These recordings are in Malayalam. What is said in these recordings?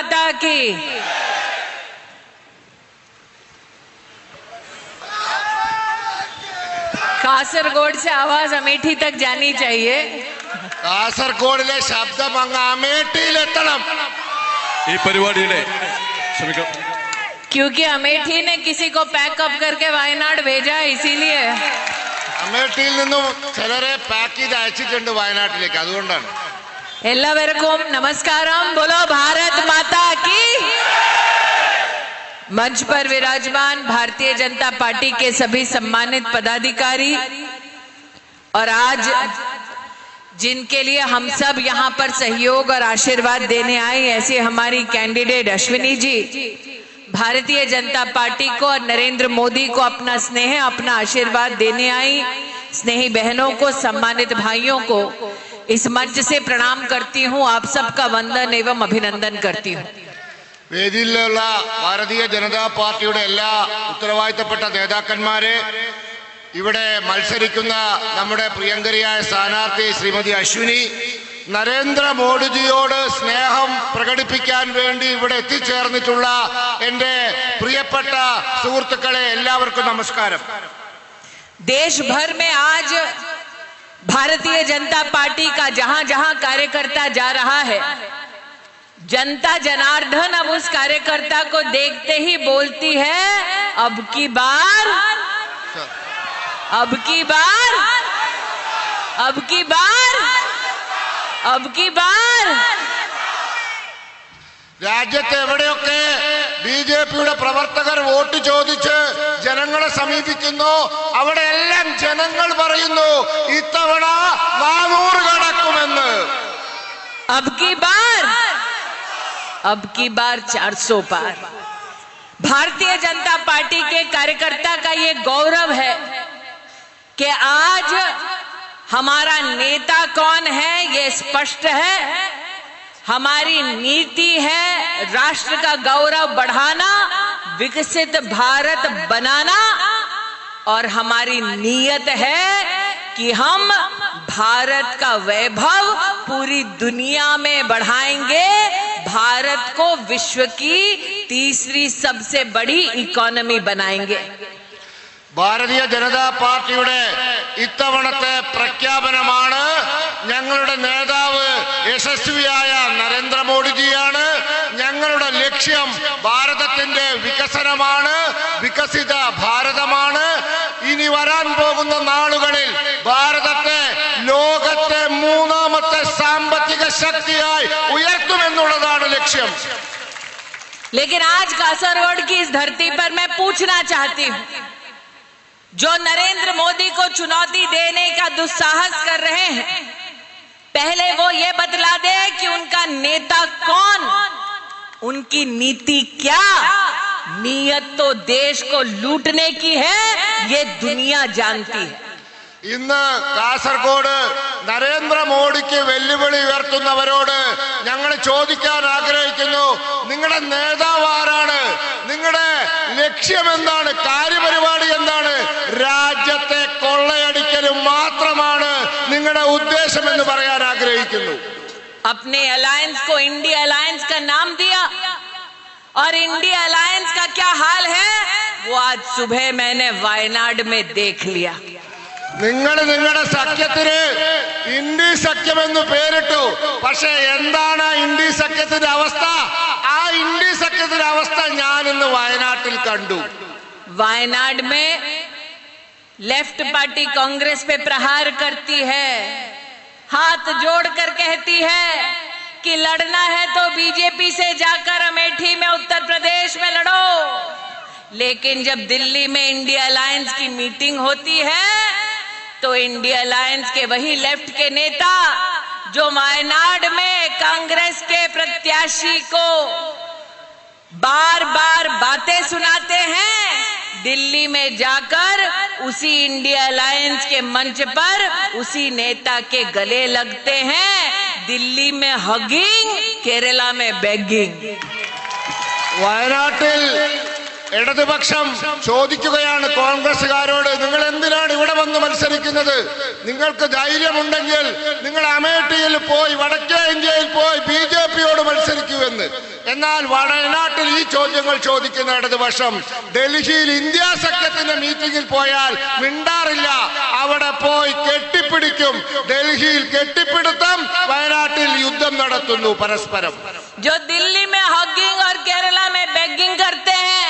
माता की। കാസർഗോഡ് से आवाज अमेठी तक जानी चाहिए। കാസർഗോഡിലെ ശബ്ദം അങ്ങ് അമേഠിയിലെത്തണം ഈ പരിപാടിയുടെ क्योंकि अमेठी ने किसी को पैकअप करके वायनाड भेजा है, इसीलिए അമേഠിയിൽ നിന്നും ചിലരെ പാക്ക് ചെയ്ത് അയച്ചിട്ടുണ്ട് വയനാട്ടിലേക്ക്, അതുകൊണ്ടാണ്। എല്ലാവർക്കും നമസ്കാരം, बोलो भारत माता की। मंच पर विराजमान भारतीय जनता पार्टी के सभी सम्मानित पदाधिकारी और आज जिनके लिए हम सब यहाँ पर सहयोग और आशीर्वाद देने आए, ऐसे हमारी कैंडिडेट अश्विनी जी, भारतीय जनता पार्टी को और नरेंद्र मोदी को अपना स्नेह, अपना आशीर्वाद देने आई। स्नेही बहनों को, सम्मानित भाइयों को इस मंच से प्रणाम करती हूँ। आप सबका वंदन एवं अभिनंदन करती हूँ। വേദിയിലുള്ള ഭാരതീയ ജനതാ പാർട്ടിയുടെ എല്ലാ ഉത്തരവാദിത്തപ്പെട്ട നേതാക്കന്മാരെ, ഇവിടെ മത്സരിക്കുന്ന നമ്മുടെ പ്രിയങ്കരിയായ സ്ഥാനാർത്ഥി ശ്രീമതി അശ്വിനി, നരേന്ദ്രമോദിജിയോട് സ്നേഹം പ്രകടിപ്പിക്കാൻ വേണ്ടി ഇവിടെ എത്തിച്ചേർന്നിട്ടുള്ള എൻ്റെ പ്രിയപ്പെട്ട സുഹൃത്തുക്കളെ, എല്ലാവർക്കും നമസ്കാരം। देश भर में आज भारतीय जनता पार्टी का जहां जहां कार्यकर्ता जा रहा है, जनता जनार्दन अब उस कार्यकर्ता को देखते ही बोलती है, अब की बार, अब की बार, अब की बार, अब की बार। രാജ്യത്ത് എവിടെയൊക്കെ ബിജെപിയുടെ പ്രവർത്തകർ വോട്ട് ചോദിച്ച് ജനങ്ങളെ സമീപിക്കുന്നു, അവിടെയെല്ലാം ജനങ്ങൾ പറയുന്നു ഇത്തവണ 400 കടക്കുമെന്ന്। अब की बार, अब की बार 400 पार। भारतीय जनता पार्टी के कार्यकर्ता का ये गौरव है कि आज हमारा नेता कौन है ये स्पष्ट है। हमारी नीति है राष्ट्र का गौरव बढ़ाना, विकसित भारत बनाना, और हमारी नीयत है कि हम भारत का वैभव पूरी दुनिया में बढ़ाएंगे, भारत को विश्व की तीसरी सबसे बड़ी इकोनॉमी बनाएंगे। ഭാരതീയ ജനതാ പാർട്ടിയുടെ ഇത്തവണത്തെ പ്രഖ്യാപനമാണ്, ഞങ്ങളുടെ നേതാവ് യശസ്വിയായ നരേന്ദ്രമോദിജിയാണ്, ഞങ്ങളുടെ ലക്ഷ്യം ഭാരതത്തിന്റെ വികസനമാണ്, വികസിത ഭാരതമാണ്। ഇനി വരാൻ പോകുന്ന നാളുകളിൽ ഭാരതത്തെ ലോകത്തെ 3ാമത്തെ സാമ്പത്തിക ശക്തിയായി ഉയർത്തുമെന്നുള്ളതാണ് ലക്ഷ്യം। लेकिन आज कासरगोड की इस धरती पर मैं पूछना चाहती हूं, जो नरेंद्र मोदी को चुनौती देने का दुस्साहस कर रहे हैं, पहले वो ये बतला दे कि उनका नेता कौन, उनकी नीति क्या। नीयत तो देश को लूटने की है, ये दुनिया जानती है। ഇന്ന് കാസർഗോഡ് നരേന്ദ്രമോദിക്ക് വെല്ലുവിളി ഉയർത്തുന്നവരോട് ഞങ്ങൾ ചോദിക്കാൻ ആഗ്രഹിക്കുന്നു, നിങ്ങളുടെ നേതാവ് ആരാണ്? നിങ്ങളുടെ ലക്ഷ്യം എന്താണ്? കാര്യപരിപാടി എന്താണ്? രാജ്യത്തെ കൊള്ളയടിക്കലും മാത്രമാണ് നിങ്ങളുടെ ഉദ്ദേശം എന്ന് പറയാൻ ആഗ്രഹിക്കുന്നു। अपने अलायंस को इंडिया अलायंस का नाम दिया, और इंडिया अलायंस का क्या हाल है वो आज सुबह मैंने वायनाड में देख लिया। നിങ്ങൾ നിങ്ങളുടെ സഖ്യത്തിന് ഇന്ത്യ സഖ്യമെന്ന് പേരിട്ടു, പക്ഷെ എന്താണ് ഇന്ത്യ സഖ്യത്തിന്റെ അവസ്ഥ? ആ ഇന്ത്യ സഖ്യത്തിന്റെ അവസ്ഥ ഞാൻ ഇന്ന് വയനാട്ടിൽ കണ്ടു। वायनाड में लेफ्ट पार्टी कांग्रेस पे प्रहार करती है, हाथ जोड़कर कहती है कि लड़ना है तो बीजेपी से जाकर अमेठी में उत्तर प्रदेश में लड़ो। लेकिन जब दिल्ली में इंडिया अलायंस की मीटिंग होती है तो इंडिया अलायंस के वही लेफ्ट के नेता जो वायनाड में कांग्रेस के प्रत्याशी को बार बार बातें सुनाते हैं, दिल्ली में जाकर उसी इंडिया अलायंस के मंच पर उसी नेता के गले लगते हैं। दिल्ली में हगिंग, केरला में बेगिंग। വയനാട്ടിൽ ഇടതുപക്ഷം ചോദിക്കുകയാണ് കോൺഗ്രസുകാരോട്, നിങ്ങൾ എന്തിനാണ് ഇവിടെ വന്ന് മത്സരിക്കുന്നത്? നിങ്ങൾക്ക് ധൈര്യമുണ്ടെങ്കിൽ നിങ്ങൾ അമേഠിയിൽ പോയി, വടക്കേ ഇന്ത്യയിൽ പോയി BJP-യോട് മത്സരിക്കൂ എന്ന്. എന്നാൽ വയനാട്ടിൽ ഈ ചോദ്യങ്ങൾ ചോദിക്കുന്ന ഇടതുപക്ഷം ഡൽഹിയിൽ ഇന്ത്യ സഖ്യത്തിന്റെ മീറ്റിംഗിൽ പോയാൽ മിണ്ടാറില്ല, അവിടെ പോയി കെട്ടിപ്പിടിക്കും. ഡൽഹിയിൽ കെട്ടിപ്പിടുത്തം, വയനാട്ടിൽ യുദ്ധം നടത്തുന്നു പരസ്പരം. जो दिल्ली में हॉगिंग और केरला में बेगिंग करते हैं,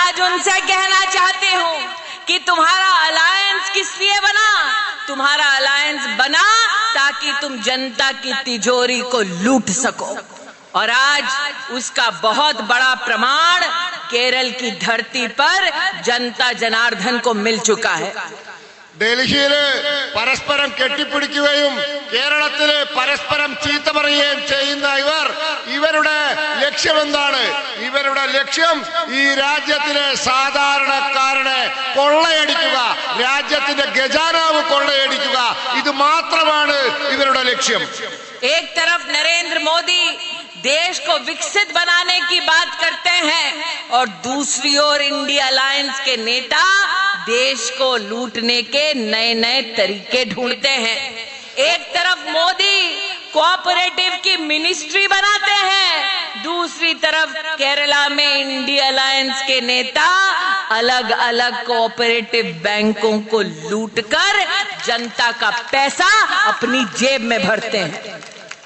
आज उनसे कहना चाहती हूँ कि तुम्हारा अलायंस किस लिए बना? तुम्हारा अलायंस बना ताकि तुम जनता की तिजोरी को लूट सको, और आज उसका बहुत बड़ा प्रमाण केरल की धरती पर जनता जनार्दन को मिल चुका है. ഡൽഹിയില് പരസ്പരം കെട്ടിപ്പിടിക്കുകയും കേരളത്തില് പരസ്പരം ചീത്ത പറയുകയും ചെയ്യുന്ന ഇവരുടെ ലക്ഷ്യം എന്താണ്? ഇവരുടെ ലക്ഷ്യം ഈ രാജ്യത്തിലെ സാധാരണക്കാരനെ കൊള്ളയടിക്കുക, രാജ്യത്തിന്റെ ഖജാനാവ് കൊള്ളയടിക്കുക. ഇത് മാത്രമാണ് ഇവരുടെ ലക്ഷ്യം. एक तरफ नरेंद्र मोदी देश को विकसित बनाने की बात करते हैं और दूसरी ओर इंडिया अलायंस के नेता देश को लूटने के नए नए तरीके ढूंढते हैं. एक तरफ मोदी कोऑपरेटिव की मिनिस्ट्री बनाते हैं, दूसरी तरफ केरला में इंडिया अलायंस के नेता अलग अलग कोऑपरेटिव बैंकों को लूटकर जनता का पैसा अपनी जेब में भरते हैं.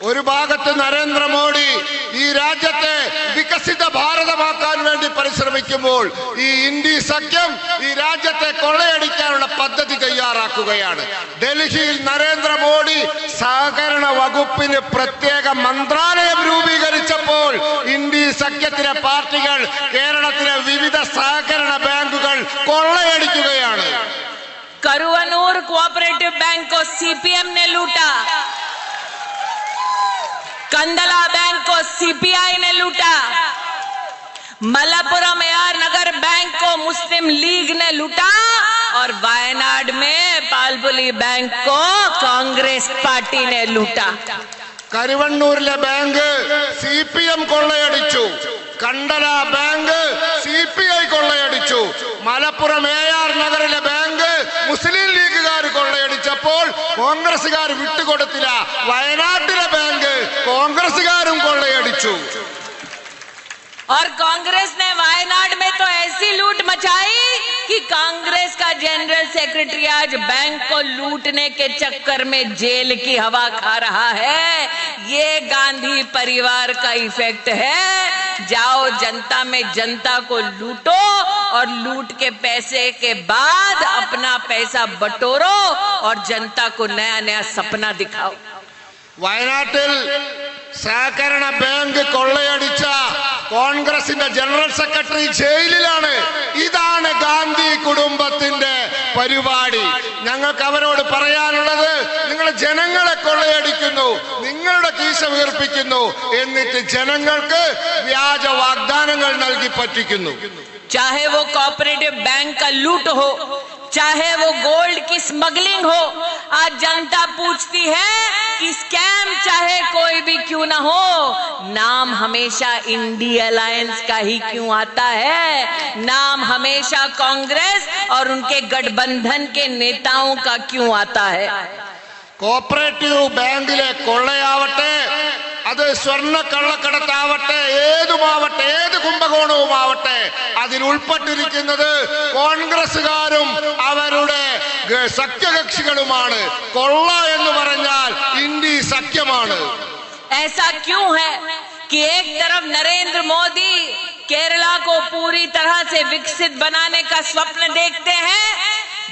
ഒരു ഭാഗത്ത് നരേന്ദ്രമോദി ഈ രാജ്യത്തെ വികസിത ഭാരതമാക്കാൻ വേണ്ടി പരിശ്രമിക്കുമ്പോൾ ഈ ഇന്ത്യ സഖ്യം ഈ രാജ്യത്തെ കൊള്ളയടിക്കാനുള്ള പദ്ധതി തയ്യാറാക്കുകയാണ്. ഡൽഹിയിൽ നരേന്ദ്രമോദി സഹകരണ വകുപ്പിന് പ്രത്യേക മന്ത്രാലയം രൂപീകരിച്ചപ്പോൾ ഇന്ത്യ സഖ്യത്തിലെ പാർട്ടികൾ കേരളത്തിലെ വിവിധ സഹകരണ ബാങ്കുകൾ കൊള്ളയടിക്കുകയാണ്. करुवनूर कोऑपरेटिव बैंक को CPM ने लूटा, कंदला बैंक को CPI ने लूटा, मलप्पुरम AR नगर बैंक को मुस्लिम लीग ने लूटा, और वायनाड में पालपुली बैंक को कांग्रेस पार्टी ने लूटा. കരുവണ്ണൂരിലെ ബാങ്ക് CPM കൊള്ളയടിച്ചു, കണ്ടല ബാങ്ക് CPI കൊള്ളയടിച്ചു, മലപ്പുറം AR നഗറിലെ ബാങ്ക് മുസ്ലിം ലീഗുകാർ കൊള്ളയടിച്ചപ്പോൾ കോൺഗ്രസുകാർ വിട്ടുകൊടുത്തില്ല. വയനാട്ടിലെ ബാങ്ക് കോൺഗ്രസുകാരും കൊള്ളയടിച്ചു. और कांग्रेस ने वायनाड में तो ऐसी लूट मचाई कि कांग्रेस का जनरल सेक्रेटरी आज बैंक को लूटने के चक्कर में जेल की हवा खा रहा है. ये गांधी परिवार का इफेक्ट है. जाओ जनता में जनता को लूटो और लूट के पैसे के बाद अपना पैसा बटोरो और जनता को नया नया सपना दिखाओ. വയനാട്ടിൽ സഹകരണ ബാങ്ക് കൊള്ളയടിച്ച കോൺഗ്രസിന്റെ ജനറൽ സെക്രട്ടറി ജയിലിലാണ്. ഇതാണ് ഗാന്ധി കുടുംബത്തിന്റെ പരിപാടി. ഞങ്ങൾക്ക് അവരോട് പറയാനുള്ളത്, നിങ്ങൾ ജനങ്ങളെ കൊള്ളയടിക്കുന്നു, നിങ്ങളുടെ കീശ വീർപ്പിക്കുന്നു, എന്നിട്ട് ജനങ്ങൾക്ക് വ്യാജ വാഗ്ദാനങ്ങൾ നൽകി പറ്റിക്കുന്നു. चाहे वो कोऑपरेटिव बैंक का लूट हो, चाहे वो गोल्ड की स्मगलिंग हो, आज जनता पूछती है कि स्कैम चाहे कोई भी क्यों ना हो, नाम हमेशा इंडिया अलायंस का ही क्यों आता है? नाम हमेशा कांग्रेस और उनके गठबंधन के नेताओं का क्यों आता है? കോപ്പറേറ്റീവ് ബാങ്കിലെ കൊള്ളയാവട്ടെ, അത് സ്വർണ്ണ കള്ളക്കടത്താവട്ടെ, ഏതുമാവട്ടെ, ഏത് കുംഭകോണവുമാവട്ടെ, അതിൽ ഉൾപ്പെട്ടിരിക്കുന്നത് കോൺഗ്രസുകാരും അവരുടെ സഖ്യകക്ഷികളുമാണ്. കൊള്ള എന്ന് പറഞ്ഞാൽ ഇന്ത്യ സഖ്യമാണ്. ऐसा क्यों है कि एक तरफ नरेंद्र मोदी केरला को पूरी तरह से विकसित बनाने का स्वप्न देखते हैं,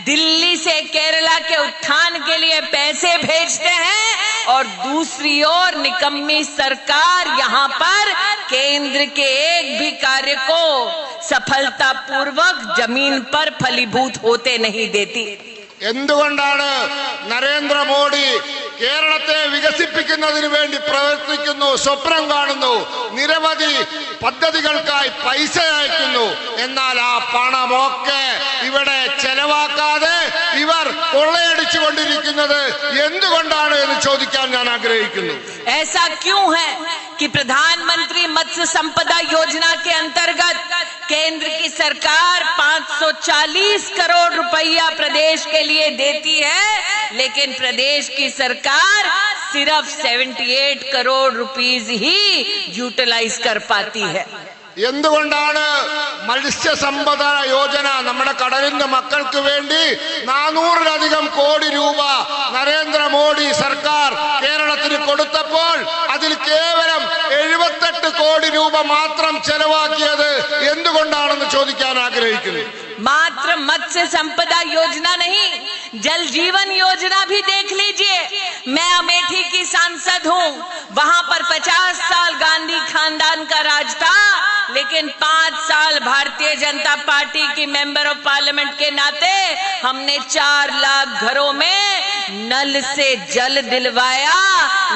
दिल्ली से केरला के उत्थान के लिए पैसे भेजते हैं, और दूसरी ओर निकम्मी सरकार यहाँ पर केंद्र के एक भी कार्य को सफलतापूर्वक जमीन पर फलीभूत होते नहीं देती. എന്തുകൊണ്ടാണ് നരേന്ദ്രമോദി കേരളത്തെ വികസിപ്പിക്കുന്നതിന് വേണ്ടി പ്രവർത്തിക്കുന്നു, സ്വപ്നം കാണുന്നു, നിരവധി പദ്ധതികൾക്കായി പൈസ അയക്കുന്നു, എന്നാൽ ആ പണമൊക്കെ ഇവിടെ ചെലവാക്കാതെ ഇവർ കൊള്ളയടിച്ചു കൊണ്ടിരിക്കുന്നത് എന്തുകൊണ്ടാണ് എന്ന് ചോദിക്കാൻ ഞാൻ ആഗ്രഹിക്കുന്നു. ऐसा क्यों है कि प्रधानमंत्री मत्स्य संपदा योजना के अंतर्गत केंद्र की सरकार 540 करोड़ रुपया प्रदेश के लिए देती है, लेकिन प्रदेश की सरकार सिर्फ 78 करोड़ रुपीस ही यूटिलाइज कर पाती है। എന്തുകൊണ്ടാണ് മത്സ്യസമ്പദ യോജന നമ്മുടെ കടലിന്റെ മക്കൾക്ക് വേണ്ടി 400-ലധികം കോടി രൂപ നരേന്ദ്രമോദി സർക്കാർ കേരളത്തിന് കൊടുത്തപ്പോൾ അതിൽ കേവലം 78 കോടി രൂപ മാത്രം ചെലവാക്കിയത് എന്തുകൊണ്ടാണെന്ന് ചോദിക്കാൻ ആഗ്രഹിക്കുന്നു। मात्र मत्स्य संपदा योजना नहीं, जल जीवन योजना भी देख लीजिए। मैं अमेठी की सांसद हूँ, वहां पर 50 साल गांधी खानदान का राज था, लेकिन 5 साल भारतीय जनता पार्टी की मेंबर ऑफ पार्लियामेंट के नाते हमने 4 लाख घरों में नल से जल दिलवाया,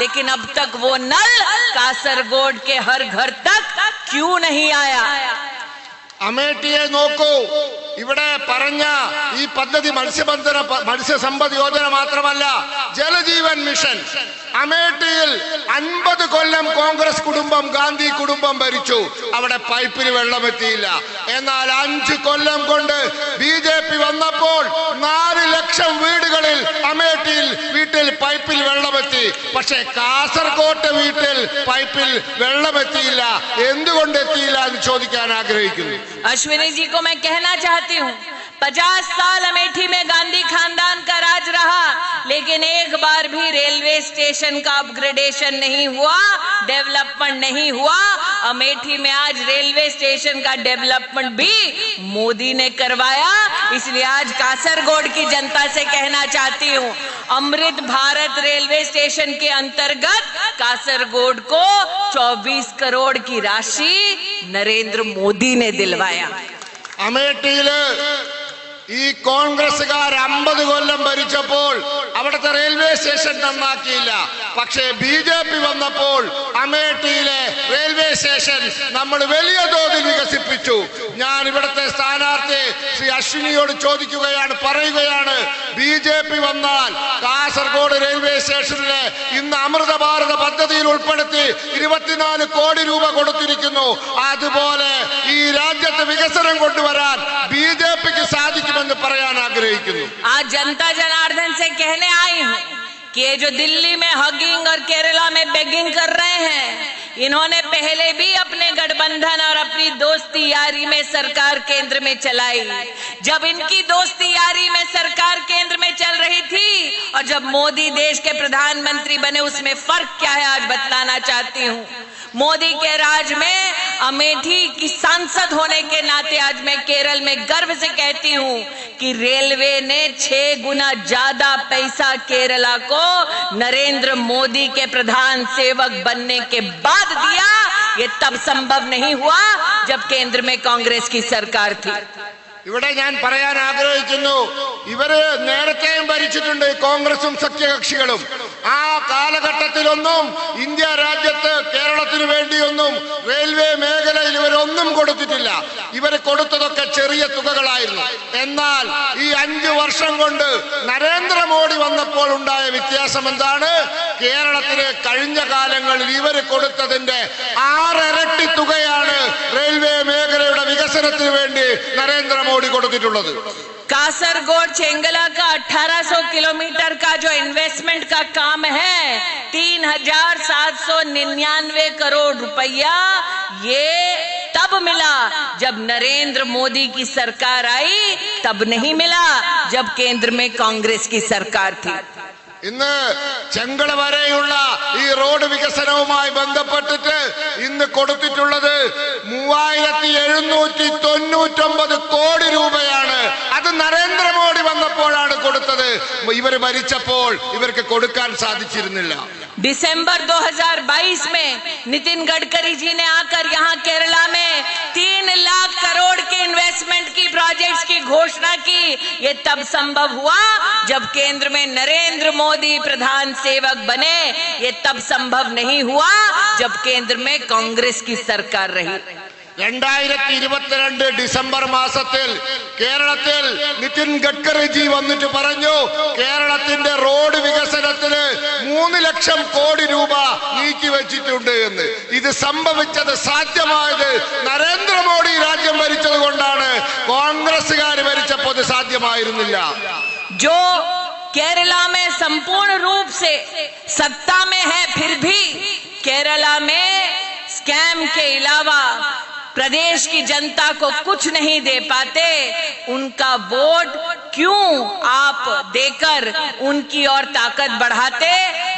लेकिन अब तक वो नल कासरगोड के हर घर तक क्यों नहीं आया? അമേഠിയെ നോക്കൂ, ഇവിടെ പറഞ്ഞ ഈ പദ്ധതി മത്സ്യസമ്പദ് യോജന മാത്രമല്ല, ജലജീവൻ മിഷൻ അമേഠിയിൽ 50 കൊല്ലം കോൺഗ്രസ് കുടുംബം, ഗാന്ധി കുടുംബം ഭരിച്ചു, അവിടെ പൈപ്പിൽ വെള്ളമെത്തിയില്ല. എന്നാൽ 5 കൊല്ലം കൊണ്ട് BJP വന്നപ്പോൾ 4 ലക്ഷം വീടുകളിൽ അമേഠിയിൽ വീട്ടിൽ പൈപ്പിൽ വെള്ളമെത്തി. പക്ഷേ കാസർകോട്ടെ വീട്ടിൽ പൈപ്പിൽ വെള്ളമെത്തിയില്ല. എന്തുകൊണ്ട് എത്തിയില്ല എന്ന് ചോദിക്കാൻ ആഗ്രഹിക്കുന്നു। अश्विनी जी को मैं कहना चाहती हूँ, 50 साल अमेठी में गांधी खानदान का राज रहा, लेकिन एक बार भी रेलवे स्टेशन का अपग्रेडेशन नहीं हुआ, डेवलपमेंट नहीं हुआ। अमेठी में आज रेलवे स्टेशन का डेवलपमेंट भी मोदी ने करवाया। इसलिए आज कासरगोड की जनता से कहना चाहती हूँ, अमृत भारत रेलवे स्टेशन के अंतर्गत कासरगोड को 24 करोड़ की राशि नरेंद्र मोदी ने दिलवाया। അമേഠിയില് ഈ കോൺഗ്രസുകാർ 50 കൊല്ലം ഭരിച്ചപ്പോൾ അവിടുത്തെ റെയിൽവേ സ്റ്റേഷൻ നന്നാക്കിയില്ല. പക്ഷേ BJP വന്നപ്പോൾ അമേഠിയിലെ റെയിൽവേ സ്റ്റേഷൻ നമ്മൾ വലിയ തോതിൽ വികസിപ്പിച്ചു. ഞാൻ ഇവിടുത്തെ സ്ഥാനാർത്ഥി ശ്രീ അശ്വിനിയോട് പറയുകയാണ്, BJP വന്നാൽ കാസർഗോഡ് റെയിൽവേ സ്റ്റേഷനിലെ ഇന്ന് അമൃത ഭാരത പദ്ധതിയിൽ ഉൾപ്പെടുത്തി 24 കോടി രൂപ കൊടുത്തിരിക്കുന്നു. അതുപോലെ ഈ രാജ്യത്ത് വികസനം കൊണ്ടുവരാൻ BJPക്ക് സാധിക്കും। आज जनता जनार्दन से कहने आई हूँ कि ये जो दिल्ली में हगिंग और केरला में बेगिंग कर रहे हैं, इन्होंने पहले भी अपने गठबंधन और अपनी दोस्ती यारी में सरकार केंद्र में चलाई। जब इनकी दोस्ती यारी में सरकार केंद्र में चल रही थी और जब मोदी देश के प्रधानमंत्री बने, उसमें फर्क क्या है आज बतलाना चाहती हूँ। मोदी के राज में अमेठी की सांसद होने के नाते आज मैं केरल में गर्व से कहती हूँ कि रेलवे ने 6 गुना ज्यादा पैसा केरला को नरेंद्र मोदी के प्रधान सेवक बनने के बाद दिया। ये तब संभव नहीं हुआ जब केंद्र में कांग्रेस की सरकार थी। ഇവിടെ ഞാൻ പറയാൻ ആഗ്രഹിക്കുന്നു, ഇവര് നേരത്തെയും ഭരിച്ചിട്ടുണ്ട്, കോൺഗ്രസും സഖ്യകക്ഷികളും. ആ കാലഘട്ടത്തിലൊന്നും ഇന്ത്യ രാജ്യത്ത് കേരളത്തിന് വേണ്ടിയൊന്നും റെയിൽവേ മേഖലയിൽ ഇവരൊന്നും കൊടുത്തിട്ടില്ല. ഇവര് കൊടുത്തതൊക്കെ ചെറിയ തുകകളായിരുന്നു. എന്നാൽ ഈ 5 വർഷം കൊണ്ട് നരേന്ദ്രമോദി വന്നപ്പോൾ ഉണ്ടായ വ്യത്യാസം എന്താണ്? കേരളത്തിന് കഴിഞ്ഞ കാലങ്ങളിൽ ഇവര് കൊടുത്തതിന്റെ 6 ഇരട്ടി തുകയാണ് റെയിൽവേ മേഖലയുടെ വികസനത്തിന് വേണ്ടി നരേന്ദ്രമോദി കൊടുത്തിട്ടുള്ളത്। कासरगोड चेंगला का 1800 किलोमीटर का जो इन्वेस्टमेंट का काम है, 3799 करोड़ रुपया ये तब मिला जब नरेंद्र मोदी की सरकार आई, तब नहीं मिला जब केंद्र में कांग्रेस की सरकार थी। ഇന്ന് ചെങ്കള വരെയുള്ള ഈ റോഡ് വികസനവുമായി ബന്ധപ്പെട്ടിട്ട് ഇന്ന് കൊടുത്തിട്ടുള്ളത് 3799 കോടി രൂപയാണ്. അത് നരേന്ദ്രമോദി വന്നപ്പോഴാണ് കൊടുത്തത്. ഇവര് ഭരിച്ചപ്പോൾ ഇവർക്ക് കൊടുക്കാൻ സാധിച്ചിരുന്നില്ല। दिसंबर 2022 में नितिन गडकरी जी ने आकर यहाँ केरला में 3 लाख करोड़ के इन्वेस्टमेंट की प्रोजेक्ट्स की घोषणा की। ये तब संभव हुआ जब केंद्र में नरेंद्र मोदी प्रधान सेवक बने। ये तब संभव नहीं हुआ जब केंद्र में कांग्रेस की सरकार रही। 2022 ഡിസംബർ മാസത്തിൽ കേരളത്തിൽ നിതിൻ ഗഡ്കരിജി വന്നിട്ട് പറഞ്ഞു കേരളത്തിന്റെ റോഡ് വികസനത്തിന് 3 ലക്ഷം കോടി രൂപ നീക്കി വെച്ചിട്ടുണ്ട് എന്ന്. ഇത് സംഭവിച്ചത് സാധ്യമായത് നരേന്ദ്രമോദി രാജ്യം ഭരിച്ചത് കൊണ്ടാണ്. കോൺഗ്രസുകാർ ഭരിച്ചപ്പോൾ ഇത് സാധ്യമായിരുന്നില്ല. जो केरला में संपूर्ण रूप से सत्ता में है फिर भी केरला में स्कैम के अलावा प्रदेश की जनता को कुछ नहीं दे पाते, उनका वोट क्यों आप देकर उनकी और ताकत बढ़ाते?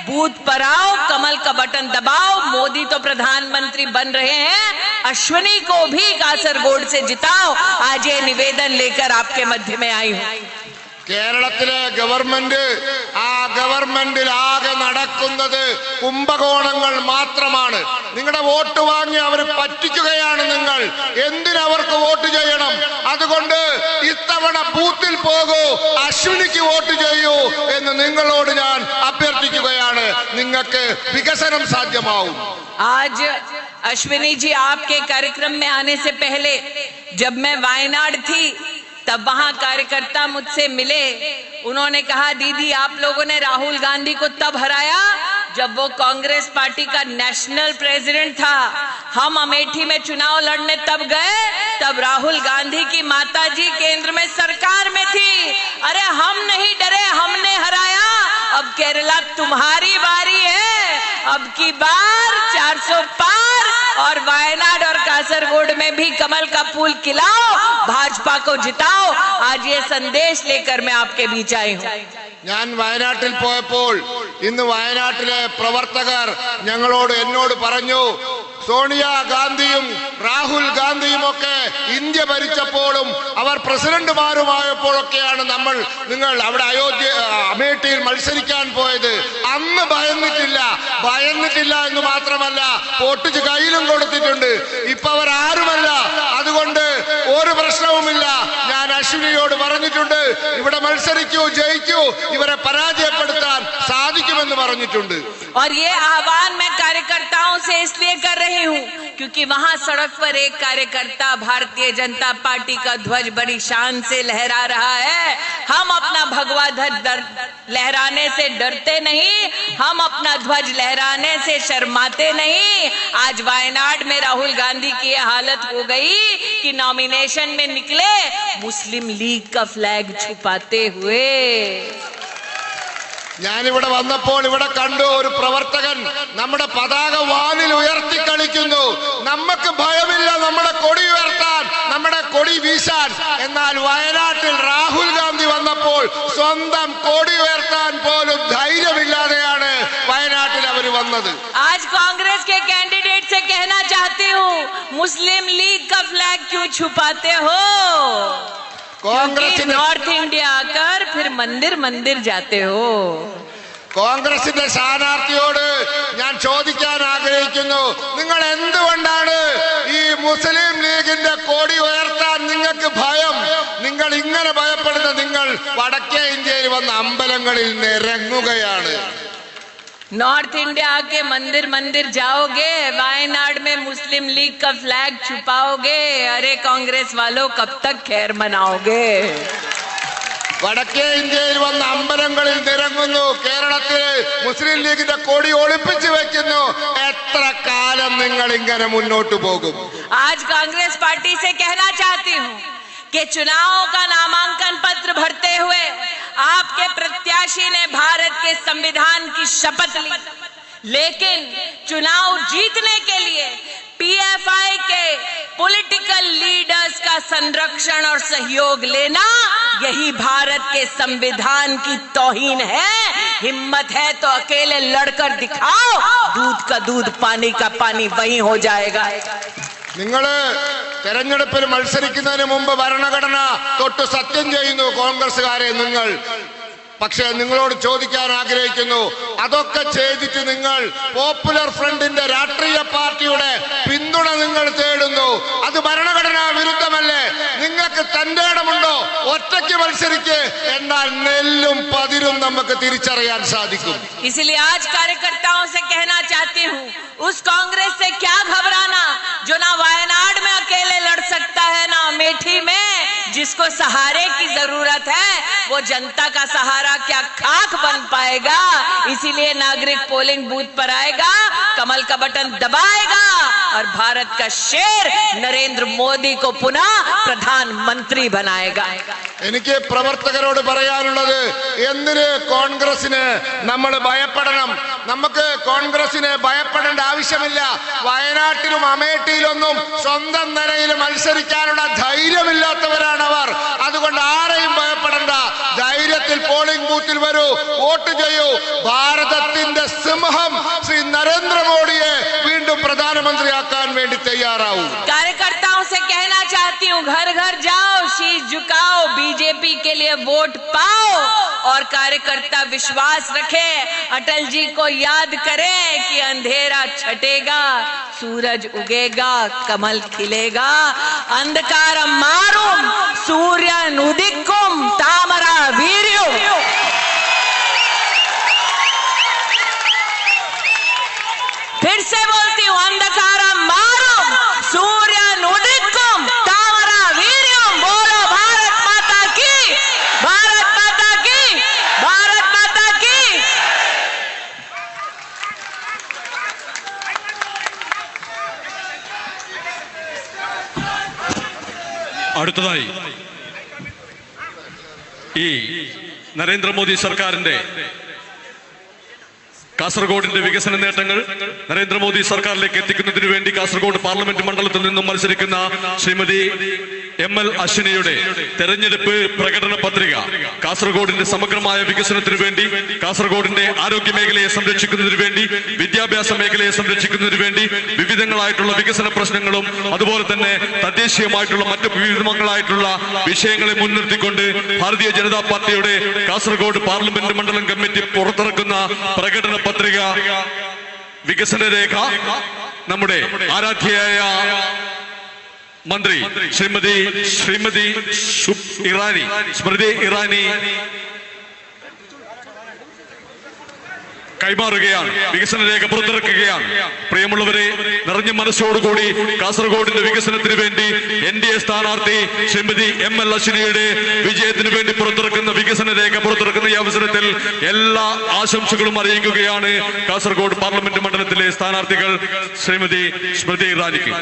बूथ पर आओ, कमल का बटन दबाओ, मोदी तो प्रधानमंत्री बन रहे हैं, अश्विनी को भी कासरगोड से जिताओ। आज ये निवेदन लेकर आपके मध्य में आई हूं. കേരളത്തിലെ ഗവൺമെന്റ് ഗവൺമെന്റിൽ ആകെ നടക്കുന്നത് കുംഭകോണങ്ങൾ മാത്രമാണ്. നിങ്ങളുടെ വോട്ട് വാങ്ങി അവർ പറ്റിക്കുകയാണ്. നിങ്ങൾ എന്തിനവർക്ക് വോട്ട് ചെയ്യണം? അതുകൊണ്ട് ഇത്തവണ ബൂത്തിൽ പോകൂ, അശ്വിനിക്ക് വോട്ട് ചെയ്യൂ എന്ന് നിങ്ങളോട് ഞാൻ അഭ്യർത്ഥിക്കുകയാണ്. നിങ്ങൾക്ക് വികസനം സാധ്യമാവും. आज अश्विनी जी आपके कार्यक्रम में आने से पहले जब मैं वायनाड थी तब वहां कार्यकर्ता मुझसे मिले. उन्होंने कहा दीदी आप लोगों ने राहुल गांधी को तब हराया जब वो कांग्रेस पार्टी का नेशनल प्रेसिडेंट था. हम अमेठी में चुनाव लड़ने तब गए तब राहुल गांधी की माताजी केंद्र में सरकार में थी. अरे हम नहीं डरे, हमने हराया. अब केरला तुम्हारी बारी है. अब की बार 400 पार और वायनाड और कासरगोड में भी कमल का फूल खिलाओ, भाजपा को जिताओ. आज ये संदेश लेकर मैं आपके बीच आई हूँ. ഞാൻ വയനാട്ടിൽ പോയപ്പോൾ ഇന്ന് വയനാട്ടിലെ പ്രവർത്തകർ എന്നോട് പറഞ്ഞു സോണിയാഗാന്ധിയും രാഹുൽ ഗാന്ധിയും ഒക്കെ ഇന്ത്യ ഭരിച്ചപ്പോഴും അവർ പ്രസിഡന്റുമാരുമായപ്പോഴൊക്കെയാണ് നിങ്ങൾ അവിടെ അമേഠിയിൽ മത്സരിക്കാൻ പോയത്. അന്ന് ഭയന്നിട്ടില്ല എന്ന് മാത്രമല്ല വോട്ട് കയ്യിലും കൊടുത്തിട്ടുണ്ട്. ഇപ്പൊ അവർ ആരുമല്ല. അതുകൊണ്ട് ഒരു പ്രശ്നവുമില്ല. ഞാൻ അശ്വിനിയോട് പറഞ്ഞിട്ടുണ്ട് ഇവിടെ മത്സരിക്കൂ, ജയിക്കൂ, ഇവരെ പരാജയപ്പെടുത്താൻ സാധിക്കുമെന്ന് പറഞ്ഞിട്ടുണ്ട്. और ये आह्वान मैं कार्यकर्ताओं से इसलिए कर रही हूँ क्योंकि वहां सड़क पर एक कार्यकर्ता भारतीय जनता पार्टी का ध्वज बड़ी शान से लहरा रहा है. हम अपना भगवा ध्वज लहराने से डरते नहीं, हम अपना ध्वज लहराने से शर्माते नहीं. आज वायनाड में राहुल गांधी की हालत हो गई कि नॉमिनेशन में निकले मुस्लिम लीग का फ्लैग छुपाते हुए. ഞാനിവിടെ വന്നപ്പോൾ ഇവിടെ കണ്ടു ഒരു പ്രവർത്തകൻ നമ്മുടെ പതാക വാനിൽ ഉയർത്തി കളിക്കുന്നു. നമുക്ക് ഭയമില്ല നമ്മുടെ കൊടി ഉയർത്താൻ, നമ്മുടെ കൊടി വീശാൻ. എന്നാൽ വയനാട്ടിൽ രാഹുൽ ഗാന്ധി വന്നപ്പോൾ സ്വന്തം കൊടി ഉയർത്താൻ പോലും ധൈര്യമില്ലാതെയാണ് വയനാട്ടിൽ അവർ വന്നത്. आज कांग्रेस के कैंडिडेट से कहना चाहती हूँ मुस्लिम लीग का फ्लैग क्यों छुपाते हो? नॉर्थ इंडिया आकर फिर मंदिर मंदिर जाते हो. കോൺഗ്രസിന്റെ സ്ഥാനാർത്ഥിയോട് ഞാൻ ചോദിക്കാൻ ആഗ്രഹിക്കുന്നു, നിങ്ങൾ എന്തുകൊണ്ടാണ് ഈ മുസ്ലിം ലീഗിന്റെ കൊടി ഉയർത്താൻ നിങ്ങൾക്ക് ഭയം? നിങ്ങൾ ഇങ്ങനെ ഭയപ്പെടുന്ന നിങ്ങൾ വടക്കേ ഇന്ത്യയിൽ വന്ന അമ്പലങ്ങളിൽ നിരങ്ങുകയാണ്. नॉर्थ इंडिया के मंदिर मंदिर जाओगे, वायनाड में मुस्लिम लीग का फ्लैग छुपाओगे. अरे कांग्रेस वालों कब तक खैर मनाओगे? വടക്കേ ഇന്ത്യയിൽ വന്ന അമ്പലങ്ങളിൽ നിരങ്ങുന്നു, കേരളത്തിൽ മുസ്ലിം ലീഗിന്റെ കൊടി ഒളിപ്പിച്ചു വെക്കുന്നു. എത്ര കാലം നിങ്ങൾ ഇങ്ങനെ മുന്നോട്ട് പോകും? आज कांग्रेस पार्टी से कहना चाहती हूँ कि चुनाव का नामांकन पत्र भरते हुए आपके प्रत्याशी ने भारत के संविधान की शपथ ली, लेकिन चुनाव जीतने के लिए पीएफआई के पॉलिटिकल लीडर्स का संरक्षण और सहयोग लेना यही भारत के संविधान की तौहीन है. हिम्मत है तो अकेले लड़कर दिखाओ, दूध का दूध पानी का पानी वही हो जाएगा. നിങ്ങള് തെരഞ്ഞെടുപ്പിൽ മത്സരിക്കുന്നതിന് മുമ്പ് ഭരണഘടന തൊട്ട് സത്യം ചെയ്യുന്നു കോൺഗ്രസ്സുകാരെ നിങ്ങൾ. പക്ഷെ നിങ്ങളോട് ചോദിക്കാൻ ആഗ്രഹിക്കുന്നു, അതൊക്കെ ചെയ്തിട്ട് നിങ്ങൾ പോപ്പുലർ ഫ്രണ്ടിന്റെ രാഷ്ട്രീയ പാർട്ടിയുടെ പിന്തുണ നിങ്ങൾ തേടുന്നു. അത് ഭരണഘടനാ വിരുദ്ധമല്ലേ? നിങ്ങൾക്ക് തന്റെ ഇടമുണ്ടോ? ഒറ്റയ്ക്ക് മത്സരിക്ക്, എന്നാൽ നെല്ലും പതിരും നമുക്ക് തിരിച്ചറിയാൻ സാധിക്കും. इसलिए आज कार्यकर्ताओं से कहना चाहती हूँ, उस कांग्रेस से क्या घबराना जो ना वायनाड में अकेले जिसको सहारे की जरूरत है वो जनता का सहारा क्या खाक बन पाएगा। इसीलिए नागरिक पोलिंग बूथ पर आएगा, कमल का बटन दबाएगा और भारत का शेर नरेंद्र मोदी को पुनः प्रधानमंत्री बनाएगा। എനിക്ക് പ്രവർത്തകരോട് പറയാനുള്ളത്, എന്തിന് കോൺഗ്രസിന് നമ്മൾ ഭയപ്പെടണം? നമുക്ക് കോൺഗ്രസിനെ ഭയപ്പെടേണ്ട ആവശ്യമില്ല. വയനാട്ടിലും അമേഠിയിലൊന്നും സ്വന്തം നിലയിൽ മത്സരിക്കാനുള്ള ധൈര്യമില്ലാത്തവരാണ് അവർ. അതുകൊണ്ട് ആരെയും ഭയപ്പെടേണ്ട. ധൈര്യത്തിൽ പോളിംഗ് ബൂത്തിൽ വരൂ, വോട്ട് ചെയ്യൂ. ഭാരതത്തിന്റെ സിംഹം ശ്രീ നരേന്ദ്രമോദിയെ വീണ്ടും പ്രധാനമന്ത്രിയാക്കാൻ വേണ്ടി തയ്യാറാവൂ. कार्यकर्ताओं से कहना चाहती हूँ, घर घर जाओ, शीश झुकाओ, बीजेपी के लिए वोट पाओ और कार्यकर्ता विश्वास रखे, अटल जी को याद करें कि अंधेरा छटेगा, सूरज उगेगा, कमल खिलेगा. अंधकारम मारुम सूर्यन उदिक्कुम तामरा वीर्युम. फिर से बोलती हूँ, अंधकारम मारुम सूर्यन उदिक्कुम तामरा वीर्युम. बोलो भारत माता की, भारत माता की, भारत माता की. അടുത്തതായി ഈ നരേന്ദ്രമോദി സർക്കാരിന്റെ കാസർഗോഡിന്റെ വികസന നേട്ടങ്ങൾ നരേന്ദ്രമോദി സർക്കാരിലേക്ക് എത്തിക്കുന്നതിനു വേണ്ടി കാസർഗോഡ് പാർലമെന്റ് മണ്ഡലത്തിൽ നിന്നും മത്സരിക്കുന്ന ശ്രീമതി ML അശ്വിനിയുടെ തെരഞ്ഞെടുപ്പ് പ്രകടന പത്രിക കാസർഗോഡിന്റെ സമഗ്രമായ വികസനത്തിനു വേണ്ടി, കാസർഗോഡിന്റെ ആരോഗ്യ മേഖലയെ സംരക്ഷിക്കുന്നതിനു വേണ്ടി, വിദ്യാഭ്യാസ മേഖലയെ സംരക്ഷിക്കുന്നതിനു വേണ്ടി വിവിധങ്ങളായിട്ടുള്ള വികസന പ്രശ്നങ്ങളും അതുപോലെ തന്നെ തദ്ദേശീയമായിട്ടുള്ള മറ്റു വിവിധങ്ങളായിട്ടുള്ള വിഷയങ്ങളെ മുൻനിർത്തിക്കൊണ്ട് ഭാരതീയ ജനതാ പാർട്ടിയുടെ കാസർഗോഡ് പാർലമെന്റ് മണ്ഡലം കമ്മിറ്റി പുറത്തിറക്കുന്ന പ്രകടന പത്രിക വികസന രേഖ നമ്മുടെ ആരാധ്യയായ മന്ത്രി ശ്രീമതി സ്മൃതി ഇറാനി കൈമാറുകയാണ്, വികസന രേഖ പുറത്തിറക്കുകയാണ്. പ്രിയമുള്ളവരെ, നിറഞ്ഞ മനസ്സോടുകൂടി കാസർഗോഡിന്റെ വികസനത്തിന് വേണ്ടി NDA സ്ഥാനാർത്ഥി ശ്രീമതി ML അശ്വിനിയുടെ വിജയത്തിന് വേണ്ടി പുറത്തിറക്കുന്ന വികസന രേഖ പുറത്തിറക്കുന്ന ഈ അവസരത്തിൽ എല്ലാ ആശംസകളും അറിയിക്കുകയാണ് കാസർഗോഡ് പാർലമെന്റ് മണ്ഡലത്തിലെ സ്ഥാനാർത്ഥികൾ ശ്രീമതി സ്മൃതി ഇറാനിക്ക്.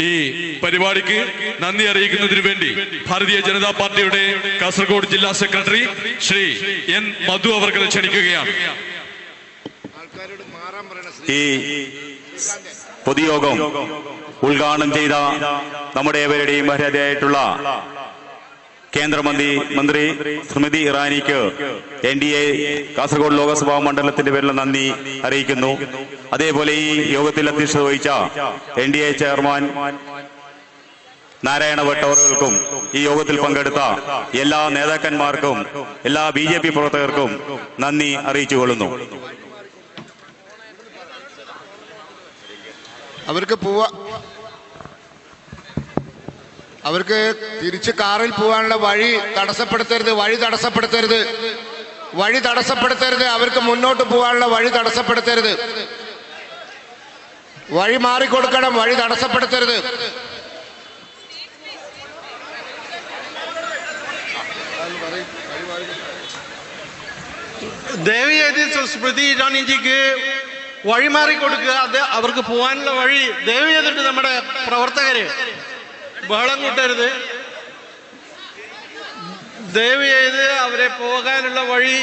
ഈ പരിപാടിക്ക് നന്ദി അറിയിക്കുന്നതിനു വേണ്ടി ഭാരതീയ ജനതാ പാർട്ടിയുടെ കാസർഗോഡ് ജില്ലാ സെക്രട്ടറി ശ്രീ N മധു അവർകളെ ക്ഷണിക്കുകയാണ്. ഈ പൊതുയോഗം ഉദ്ഘാടനം ചെയ്ത നമ്മുടെ ഏവരുടെയും മര്യാദയായിട്ടുള്ള കേന്ദ്രമന്ത്രി സ്മൃതി ഇറാനിക്ക് NDA കാസർഗോഡ് ലോകസഭാ മണ്ഡലത്തിന്റെ പേരിൽ നന്ദി അറിയിക്കുന്നു. അതേപോലെ ഈ യോഗത്തിൽ അധ്യക്ഷത വഹിച്ച NDA ചെയർമാൻ നാരായണ ഭട്ട് അവർക്കും ഈ യോഗത്തിൽ പങ്കെടുത്ത എല്ലാ നേതാക്കന്മാർക്കും എല്ലാ BJP പ്രവർത്തകർക്കും നന്ദി അറിയിച്ചുകൊള്ളുന്നു. അവർക്ക് തിരിച്ച് കാറിൽ പോകാനുള്ള വഴി തടസ്സപ്പെടുത്തരുത്, അവർക്ക് മുന്നോട്ട് പോകാനുള്ള വഴി തടസ്സപ്പെടുത്തരുത്, വഴി മാറിക്കൊടുക്കണം, വഴി തടസ്സപ്പെടുത്തരുത്. ദയവേത് സ്മൃതി ഇറാനിജിക്ക് വഴി മാറിക്കൊടുക്കുക, അത് അവർക്ക് പോകാനുള്ള വഴി ദയവ് ചെയ്തിട്ട് നമ്മുടെ പ്രവർത്തകര് ബഹളം കൂട്ടരുത്. ദയവ് ചെയ്ത് അവരെ പോകാനുള്ള വഴി